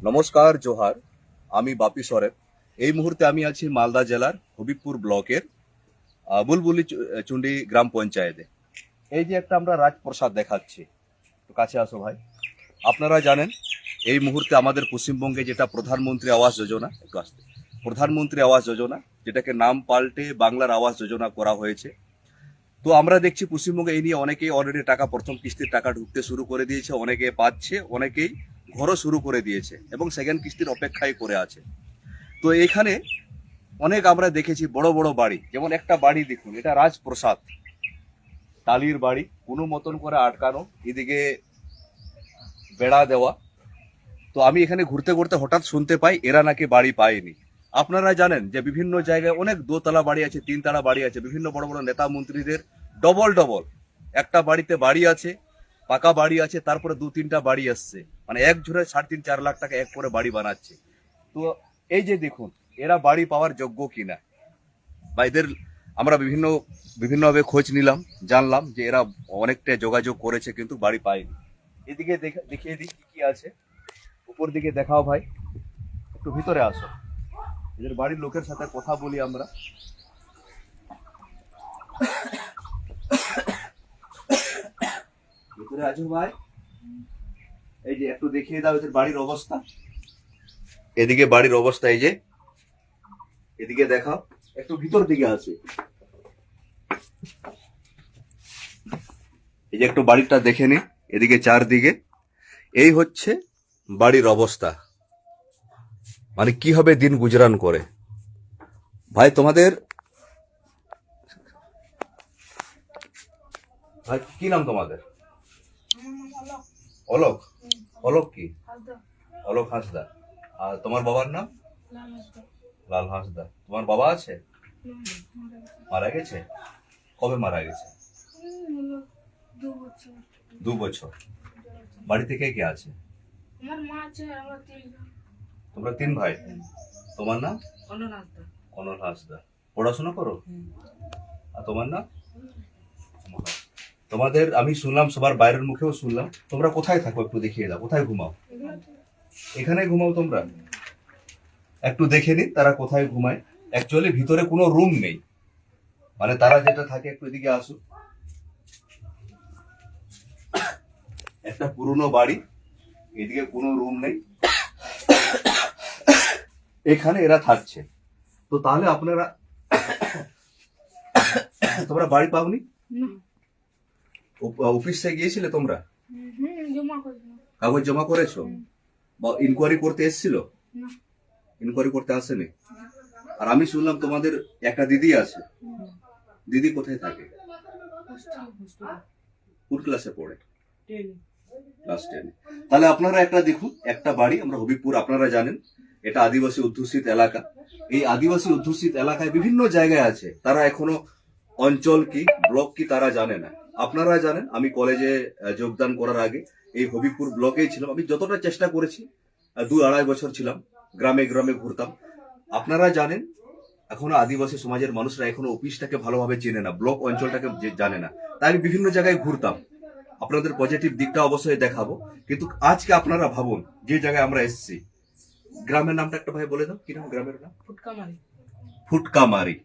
নমস্কার, জোহার। আমি বাপি সরেন। এই মুহূর্তে আমি আছি মালদা জেলার হবিবপুর ব্লকের বুলবুলি চুন্ডি গ্রাম পঞ্চায়েতে। এই যে একটা আমরা রাজপ্রসাদ দেখাচ্ছি, একটু কাছে আসো ভাই। আপনারা জানেন এই মুহূর্তে আমাদের পশ্চিমবঙ্গে যেটা প্রধানমন্ত্রী আবাস যোজনা, একটু আসতে, প্রধানমন্ত্রী আবাস যোজনা, যেটাকে নাম পাল্টে বাংলার আবাস যোজনা করা হয়েছে। তো আমরা দেখছি পশ্চিমবঙ্গে এই নিয়ে অনেকেই অলরেডি টাকা, প্রথম কিস্তির টাকা ঢুকতে শুরু করে দিয়েছে, অনেকে পাচ্ছে, অনেকেই ঘরও শুরু করে দিয়েছে এবং সেকেন্ড কিস্তির অপেক্ষায় করে আছে। তো এখানে অনেক আমরা দেখেছি বড় বড় বাড়ি, যেমন একটা বাড়ি দেখুন, এটা রাজপ্রসাদ, টালির বাড়ি, কোনো মতন করে আটকানো, এদিকে বেড়া দেওয়া। তো আমি এখানে ঘুরতে ঘুরতে হঠাৎ শুনতে পাই এরা নাকি বাড়ি পায়নি। আপনারা জানেন যে বিভিন্ন জায়গায় অনেক দোতলা বাড়ি আছে, তিনতলা বাড়ি আছে, বিভিন্ন বড় বড় নেতা মন্ত্রীদের ডবল ডবল একটা বাড়িতে বাড়ি আছে, পাকা বাড়ি আছে, তারপরে দু তিনটা বাড়ি আসছে, মানে এক ঝুড়ে 3.5-4 লাখ টাকা এক করে বাড়ি বানাচ্ছে। তো এই যে দেখুন, এরা বাড়ি পাওয়ার যোগ্য কিনা, বা এদের আমরা বিভিন্নভাবে খোঁজ নিলাম, জানলাম যে এরা অনেকটা যোগাযোগ করেছে কিন্তু বাড়ি পায়নি। এদিকে দেখিয়ে দিই কি কি আছে। উপর দিকে দেখাও ভাই, একটু ভিতরে আসো, এদের বাড়ির লোকের সাথে কথা বলি আমরা। ভিতরে আছো ভাই? এই যে একটু দেখিয়ে দাও এদের বাড়ির অবস্থা। এদিকে বাড়ির অবস্থা, এই যে এদিকে দেখাও, একটু ভিতর দিকে আছে, এই যে একটু বাড়িটা দেখে নি, এদিকে চারদিকে। এই হচ্ছে বাড়ির অবস্থা, মানে কিভাবে দিন গুজরান করে। ভাই তোমাদের, ভাই কি নাম তোমাদের? অলোক। অলোক কি? অলোক হাঁসদা। আর তোমার বাবার নাম? লাল হাঁসদা। তোমার বাবা আছে? মারা গেছে? কবে মারা গেছে? 2 বছর। বাড়িতে কে কে আছে? তোমরা 3 ভাই। তোমার নাম? অনল হাঁসদা। পড়াশোনা করো? আর তোমার নাম? তোমাদের আমি শুনলাম, সবার বাইরের মুখেও শুনলাম, তোমরা কোথায় থাকো একটু দেখিয়ে দাও, কোথায় ঘুমাও? এখানে ঘুমাও তোমরা? একটু দেখে নিন তারা কোথায় ঘুমায়। অ্যাকচুয়ালি ভিতরে কোনো রুম নেই, মানে তারা যেটা থাকে, একটু এদিকে আসুন। একটা পুরনো বাড়ি, এদিকে কোনো রুম নেই, এখানে এরা থাকছে। তো তাহলে আপনারা তোমরা বাড়ি পাওনি? অফিসে গিয়েছিলে তোমরা? কাগজ জমা করেছো? বা ইনকোয়ারি করতে এসেছিল? ইনকোয়ারি করতে আসেনি। আর আমি শুনলাম তোমাদের একটা দিদি আছে, দিদি কোথায় থাকে? কোন ক্লাসে পড়ে? ক্লাস 10। তাহলে আপনারা একটা দেখুন, একটা বাড়ি, আমরা হবিবপুর, আপনারা জানেন এটা আদিবাসী অধ্যুষিত এলাকা। এই আদিবাসী অধ্যুষিত এলাকায় বিভিন্ন জায়গায় আছে, তারা এখনো অঞ্চল কি, ব্লক কি তারা জানে না। আপনারা জানেন আমি কলেজে যোগদান করার আগে এই হবিবপুর ব্লকেই ছিলাম। আমি যতটা চেষ্টা করেছি, 2-2.5 বছর ছিলাম, গ্রামে গ্রামে ঘুরতাম। আপনারা জানেন এখনো আদিবাসী সমাজের মানুষরা এখনো অফিসটাকে ভালোভাবে চেনে না, ব্লক অঞ্চলটাকে জানে না। তাই আমি বিভিন্ন জায়গায় ঘুরতাম, আপনাদের পজিটিভ দিকটা অবশ্যই দেখাবো। কিন্তু আজকে আপনারা ভাবুন যে জায়গায় আমরা এসেছি, গ্রামের নামটা একটা ভাই বলে দাও, কি নাম গ্রামের নাম? ফুটকামারি।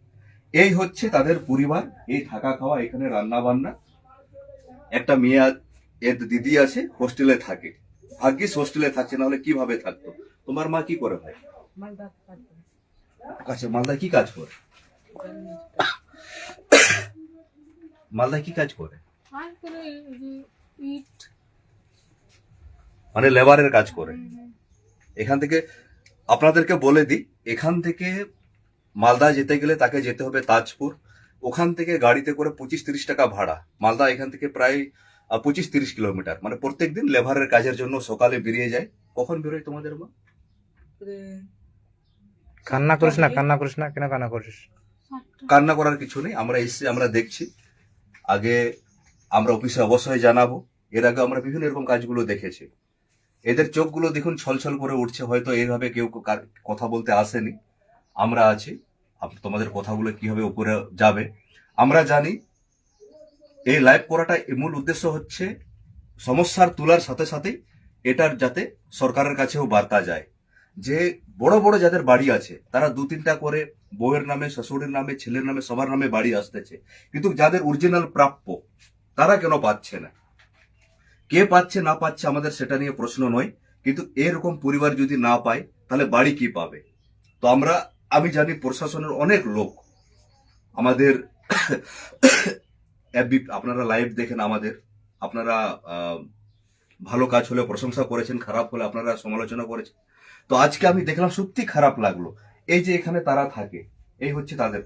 এই হচ্ছে তাদের পরিবার, এই থাকা খাওয়া, এখানে রান্না বান্না। একটা মেয়ে, এর দিদি আছে, হোস্টেলে থাকে, ভাগ্যিস হোস্টেলে থাকছে, না হলে কিভাবে থাকতো। তোমার মা কি করে ভাই? আচ্ছা, মালদায় কি কাজ করে? মালদায় কি কাজ করে? মানে লেবারের কাজ করে। এখান থেকে আপনাদেরকে বলে দিই, এখান থেকে মালদা যেতে গেলে তাকে যেতে হবে তাজপুর, ওখান থেকে গাড়িতে করে 25-30 টাকা ভাড়া। মালদা এখান থেকে প্রায় 25-30 কিলোমিটার, মানে প্রত্যেকদিন লেবারের কাজের জন্য সকালে বেরিয়ে যায়। কখন বেরোয় তোমাদের মা? কান্না করিস না, কান্না করিস না, কেন কান্না করিস? কান্না করার কিছু নেই, আমরা এসছি, আমরা দেখছি। আগে আমরা অফিসে অবশ্যই জানাবো, এর আগে আমরা বিভিন্ন এরকম কাজগুলো দেখেছি। এদের চোখগুলো দেখুন ছলছল করে উঠছে, হয়তো এইভাবে কেউ কথা বলতে আসেনি, আমরা আছি। তোমাদের কথাগুলো কিভাবে উপরে যাবে আমরা জানি। এই লাইভ করাটা মূল উদ্দেশ্য হচ্ছে সমস্যার তোলার সাথে সাথে এটার যাতে সরকারের কাছেও বার্তা যায় যে বড় বড় যাদের বাড়ি আছে তারা 2-3টা করে বউয়ের নামে, শ্বশুরের নামে, ছেলের নামে, সবার নামে বাড়ি আসতেছে, কিন্তু যাদের অরিজিনাল প্রাপ্য তারা কেন পাচ্ছে না? কে পাচ্ছে না পাচ্ছে আমাদের সেটা নিয়ে প্রশ্ন নয়, কিন্তু এরকম পরিবার যদি না পায় তাহলে বাড়ি কি পাবে? তো আমি জানি প্রশাসনের অনেক লোক আমাদের আপনারা লাইভ দেখেন আমাদের, আপনারা ভালো কাজ হলে প্রশংসা করেছেন, খারাপ হলে আপনারা সমালোচনা করেছেন। তো আজকে আমি দেখলাম সত্যি খারাপ লাগলো, এই যে এখানে তারা থাকে, এই হচ্ছে তাদের।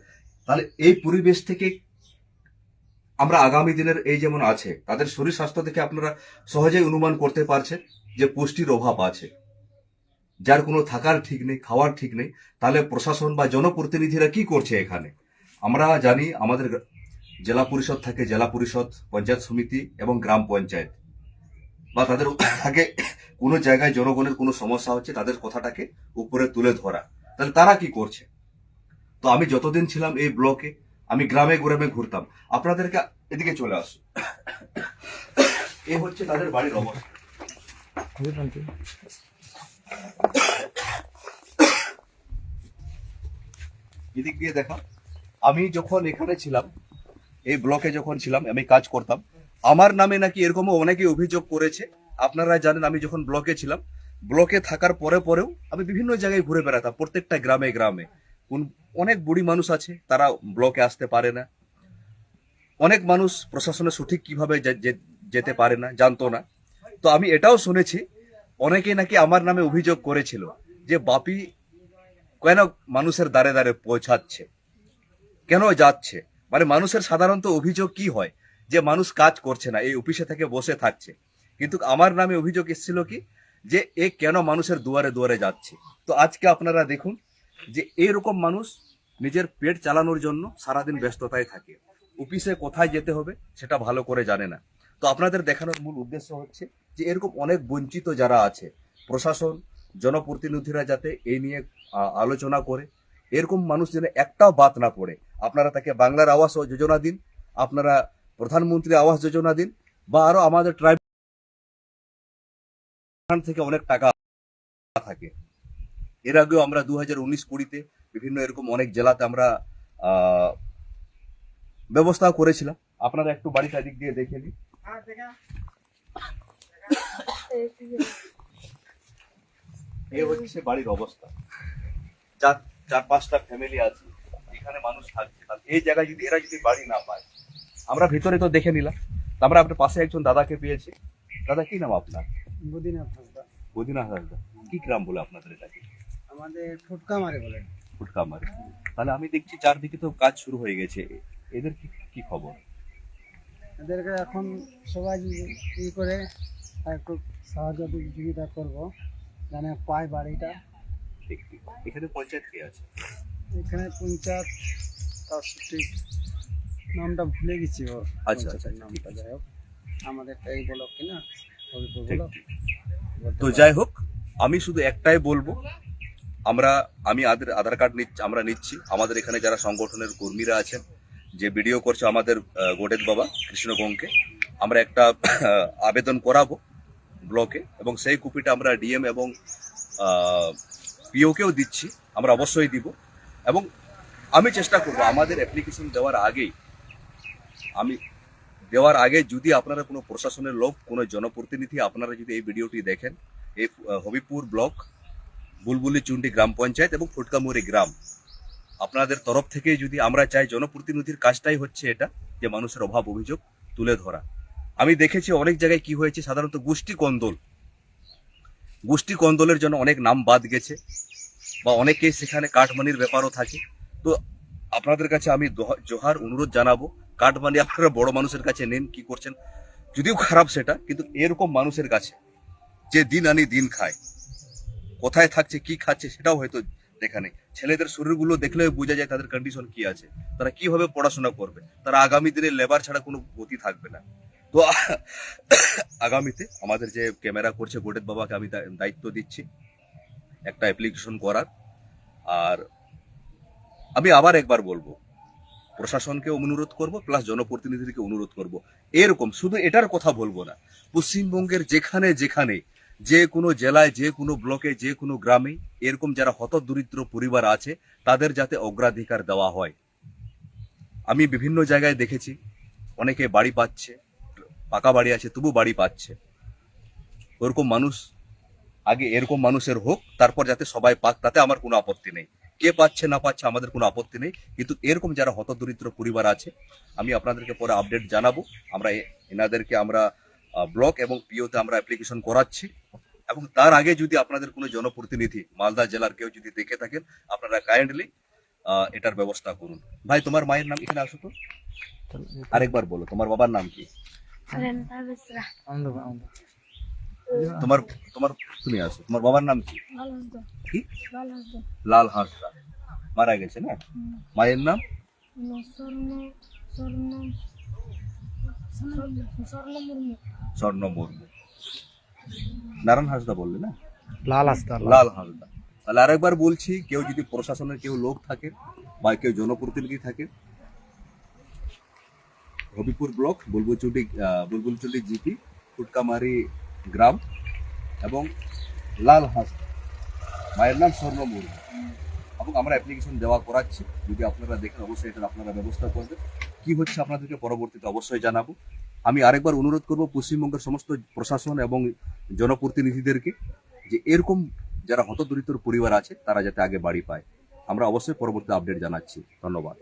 তাহলে এই পরিবেশ থেকে আমরা আগামী দিনের এই যেমন আছে তাদের শরীর স্বাস্থ্য দেখে আপনারা সহজেই অনুমান করতে পারছেন যে পুষ্টির অভাব আছে, যার কোনো থাকার ঠিক নেই, খাওয়ার ঠিক নেই। তাহলে প্রশাসন বা জনপ্রতিনিধিরা কি করছে এখানে? আমরা জানি আমাদের জেলা পরিষদ থাকে, জেলা পরিষদ, পঞ্চায়েত সমিতি এবং গ্রাম পঞ্চায়েত, বা তাদের থাকে কোনো জায়গায় জনগণের কোনো সমস্যা হচ্ছে তাদের কথাটাকে উপরে তুলে ধরা। তাহলে তারা কি করছে? তো আমি যতদিন ছিলাম এই ব্লকে আমি গ্রামে গ্রামে ঘুরতাম, আপনাদেরকে এদিকে চলে আসুন, এই হচ্ছে তাদের বাড়ির অবস্থা। এদিক দিয়ে দেখা, আমি যখন এখানে ছিলাম, এই ব্লকে যখন ছিলাম, আমি কাজ করতাম, আমার নামে নাকি এরকমও অনেকে অভিযোগ করেছে। আপনারা জানেন আমি যখন ব্লকে ছিলাম, ব্লকে থাকার পরেও আমি বিভিন্ন জায়গায় ঘুরে বেড়াতাম, প্রত্যেকটা গ্রামে গ্রামে। অনেক বুড়ি মানুষ আছে, তারা ব্লকে আসতে পারে না। অনেক মানুষ প্রশাসনে সঠিক কিভাবে যেতে পারে না, জানতো না। তো আমি এটাও শুনেছি অনেকে নাকি আমার নামে অভিযোগ করেছিল যে বাপি কেন মানুষের দ্বারে দ্বারে পৌঁছাচ্ছে, কেন যাচ্ছে। মানে মানুষের সাধারণত অভিযোগ কি হয় যে মানুষ কাজ করছে না, এই অফিসে থেকে বসে থাকছে, কিন্তু আমার নামে অভিযোগ এসেছিল কি যে এ কেন মানুষের দুয়ারে দুয়ারে যাচ্ছে। তো আজকে আপনারা দেখুন যে এরকম মানুষ নিজের পেট চালানোর জন্য সারাদিন ব্যস্ততায় থাকে, অফিসে কোথায় যেতে হবে সেটা ভালো করে জানে না। তো আপনাদের দেখানোর মূল উদ্দেশ্য হচ্ছে যে এরকম অনেক বঞ্চিত যারা আছে, প্রশাসন, জনপ্রতিনিধিরা যাতে এই নিয়ে আলোচনা করে, এরকম মানুষ যেন একটাও বাদ না পড়ে। আপনারা তাকে বাংলার আবাস যোজনা দিন, আপনারা প্রধানমন্ত্রী আবাস যোজনা দিন, বা আরো আমাদের ট্রাইব থেকে অনেক টাকা থাকে। এর আগেও আমরা 2019-20-তে বিভিন্ন এরকম অনেক জেলাতে আমরা ব্যবস্থা করেছিলাম। আপনারা একটু বাড়িটা দিক দিয়ে দেখে নিন। এই হচ্ছে বাড়ির অবস্থা, 4-5টা ফ্যামিলি আছে, এখানে মানুষ থাকছে। এই জায়গায় যদি এরা যদি বাড়ি না পায়, আমরা ভিতরে তো দেখে নিলাম, আমরা আপনার পাশে একজন দাদাকে পেয়েছি। দাদা, কি নাম আপনার? বুদিনাথ হাসদা। বুদিনাথ হাসদা। কি গ্রাম বলে আপনাদের এটাকে? আমাদের ফুটকামারে বলে। ফুটকামারি। তাহলে আমি দেখছি চারদিকে তো কাজ শুরু হয়ে গেছে, এদের কি খবর? এদেরকে এখন সবাই ই করে একটু সহযোগিতা করব, জানে পায় বাড়িটা। ঠিক ঠিক। এখানে পঞ্চায়েত কে আছে? এখানে পঞ্চায়েত, তার ঠিক নামটা ভুলে গেছি ওর। আচ্ছা, আচ্ছা, পঞ্চায়েতের নামটা যাই হোক, আমাদের এই ব্লক কিনা হবিপুর ঠিক ব্লক। ঠিক। তো যাই হোক, আমি শুধু একটাই বলবো, আমি আধার কার্ড আমরা নিচ্ছি। আমাদের এখানে যারা সংগঠনের কর্মীরা আছেন, যে ভিডিও করছে আমাদের গোডেদ বাবা কৃষ্ণগঙ্গে, আমরা একটা আবেদন করাবো ব্লকে, এবং সেই কপিটা আমরা ডিএম এবং পিওকেও দিচ্ছি, আমরা অবশ্যই দিব। এবং আমি চেষ্টা করবো আমাদের অ্যাপ্লিকেশন দেওয়ার আগে যদি আপনারা কোনো প্রশাসনের লোক, কোনো জনপ্রতিনিধি, আপনারা যদি এই ভিডিওটি দেখেন, এই হবিপুর ব্লক বুলবুলি চুন্ডি গ্রাম পঞ্চায়েত এবং ফুটকামুরি গ্রাম, আপনাদের তরফ থেকে যদি, আমরা চাই জনপ্রতিনিধির কাজটাই হচ্ছে এটা, যে মানুষের অভাব অভিযোগ তুলে ধরা। আমি দেখেছি অনেক জায়গায় কি হয়েছে, সাধারণত গোষ্ঠী কন্দলের জন্য অনেক নাম বাদ গেছে, বা অনেকেই সেখানে কাটমানির ব্যাপারও থাকে। তো আপনাদের কাছে আমি জোহার অনুরোধ জানাবো, কাটমানি আপনারা বড় মানুষের কাছে নেন, কি করছেন যদিও খারাপ সেটা, কিন্তু এরকম মানুষের কাছে যে দিন আনি দিন খায়, কোথায় থাকছে, কি খাচ্ছে সেটাও হয়তো দেখা নেই। ছেলেদের শরীরগুলো দেখলে বোঝা যায় তাদের কন্ডিশন কি আছে, তারা কিভাবে পড়াশোনা করবে, তারা আগামী দিনে লেবার ছাড়া কোনো গতি থাকবে না। তো আগামীতে আমাদের যে ক্যামেরা করছে গোডেদ বাবাকে আমি দায়িত্ব দিচ্ছি একটা অ্যাপ্লিকেশন করার। আর আমি আবার একবার বলবো, প্রশাসনকে অনুরোধ করব, প্লাস জনপ্রতিনিধিকে অনুরোধ করব, এরকম শুধু এটার কথা বলবো না, পশ্চিমবঙ্গের যেখানে যেখানে যে কোনো জেলায়, যে কোনো ব্লকে, যে কোনো গ্রামে এরকম যারা হতদরিদ্র পরিবার আছে তাদের যাতে অগ্রাধিকার দেওয়া হয়। আমি বিভিন্ন জায়গায় দেখেছি অনেকে বাড়ি পাচ্ছে, পাকা বাড়ি আছে তবু বাড়ি পাচ্ছে। ওরকম মানুষ আগে এরকম মানুষের হোক, তারপর যাতে সবাই পাক, তাতে আমার কোনো আপত্তি নেই। কে পাচ্ছে না পাচ্ছে আমাদের কোনো আপত্তি নেই, কিন্তু এরকম যারা হতদরিদ্র পরিবার আছে আমি আপনাদেরকে পরে আপডেট জানাবো। আমরা এনাদেরকে আমরা ব্লক এবং পিওতে আমরা অ্যাপ্লিকেশন করাচ্ছি, এবং তার আগে যদি আপনাদের কোনো জনপ্রতিনিধি মালদা জেলার কেউ যদি দেখে থাকেন আপনারা কাইন্ডলি এটার ব্যবস্থা করুন। ভাই তোমার মায়ের নাম, এখানে আসো তো, আরেকবার বলো তোমার বাবার নাম কি? তোমার তোমার তুমি আসো, তোমার বাবার নাম কি? কি? লাল হাঁসদা। মারা গেছে না? মায়ের নাম? স্বর্ণ মুর্মু। নারায়ণ হাঁসদা বললে না? লাল হাসদা লাল হাঁসদা। তাহলে আরেকবার বলছি, কেউ যদি প্রশাসনের কেউ লোক থাকে বা কেউ জনপ্রতিনিধি থাকে, হবিপুর ব্লক, বুলবুলচুন্ডি জিপি, ফুটকামারি গ্রাম, এবং লাল হাঁসদা, মায়ের নাম স্বর্ণ মুর্মু, এবং আমরা অ্যাপ্লিকেশন দেওয়া করাচ্ছি। যদি আপনারা দেখেন অবশ্যই এটা আপনারা ব্যবস্থা করবেন। কি হচ্ছে আপনাদেরকে পরবর্তীতে অবশ্যই জানাবো। আমি আরেকবার অনুরোধ করব পশ্চিমবঙ্গের সমস্ত প্রশাসন এবং জনপ্রতিনিধিদেরকে যে এরকম যারা হতদরিদ্র পরিবার আছে তারা যাতে আগে বাড়ি পায়। আমরা অবশ্যই পরবর্তী আপডেট জানাচ্ছি। ধন্যবাদ।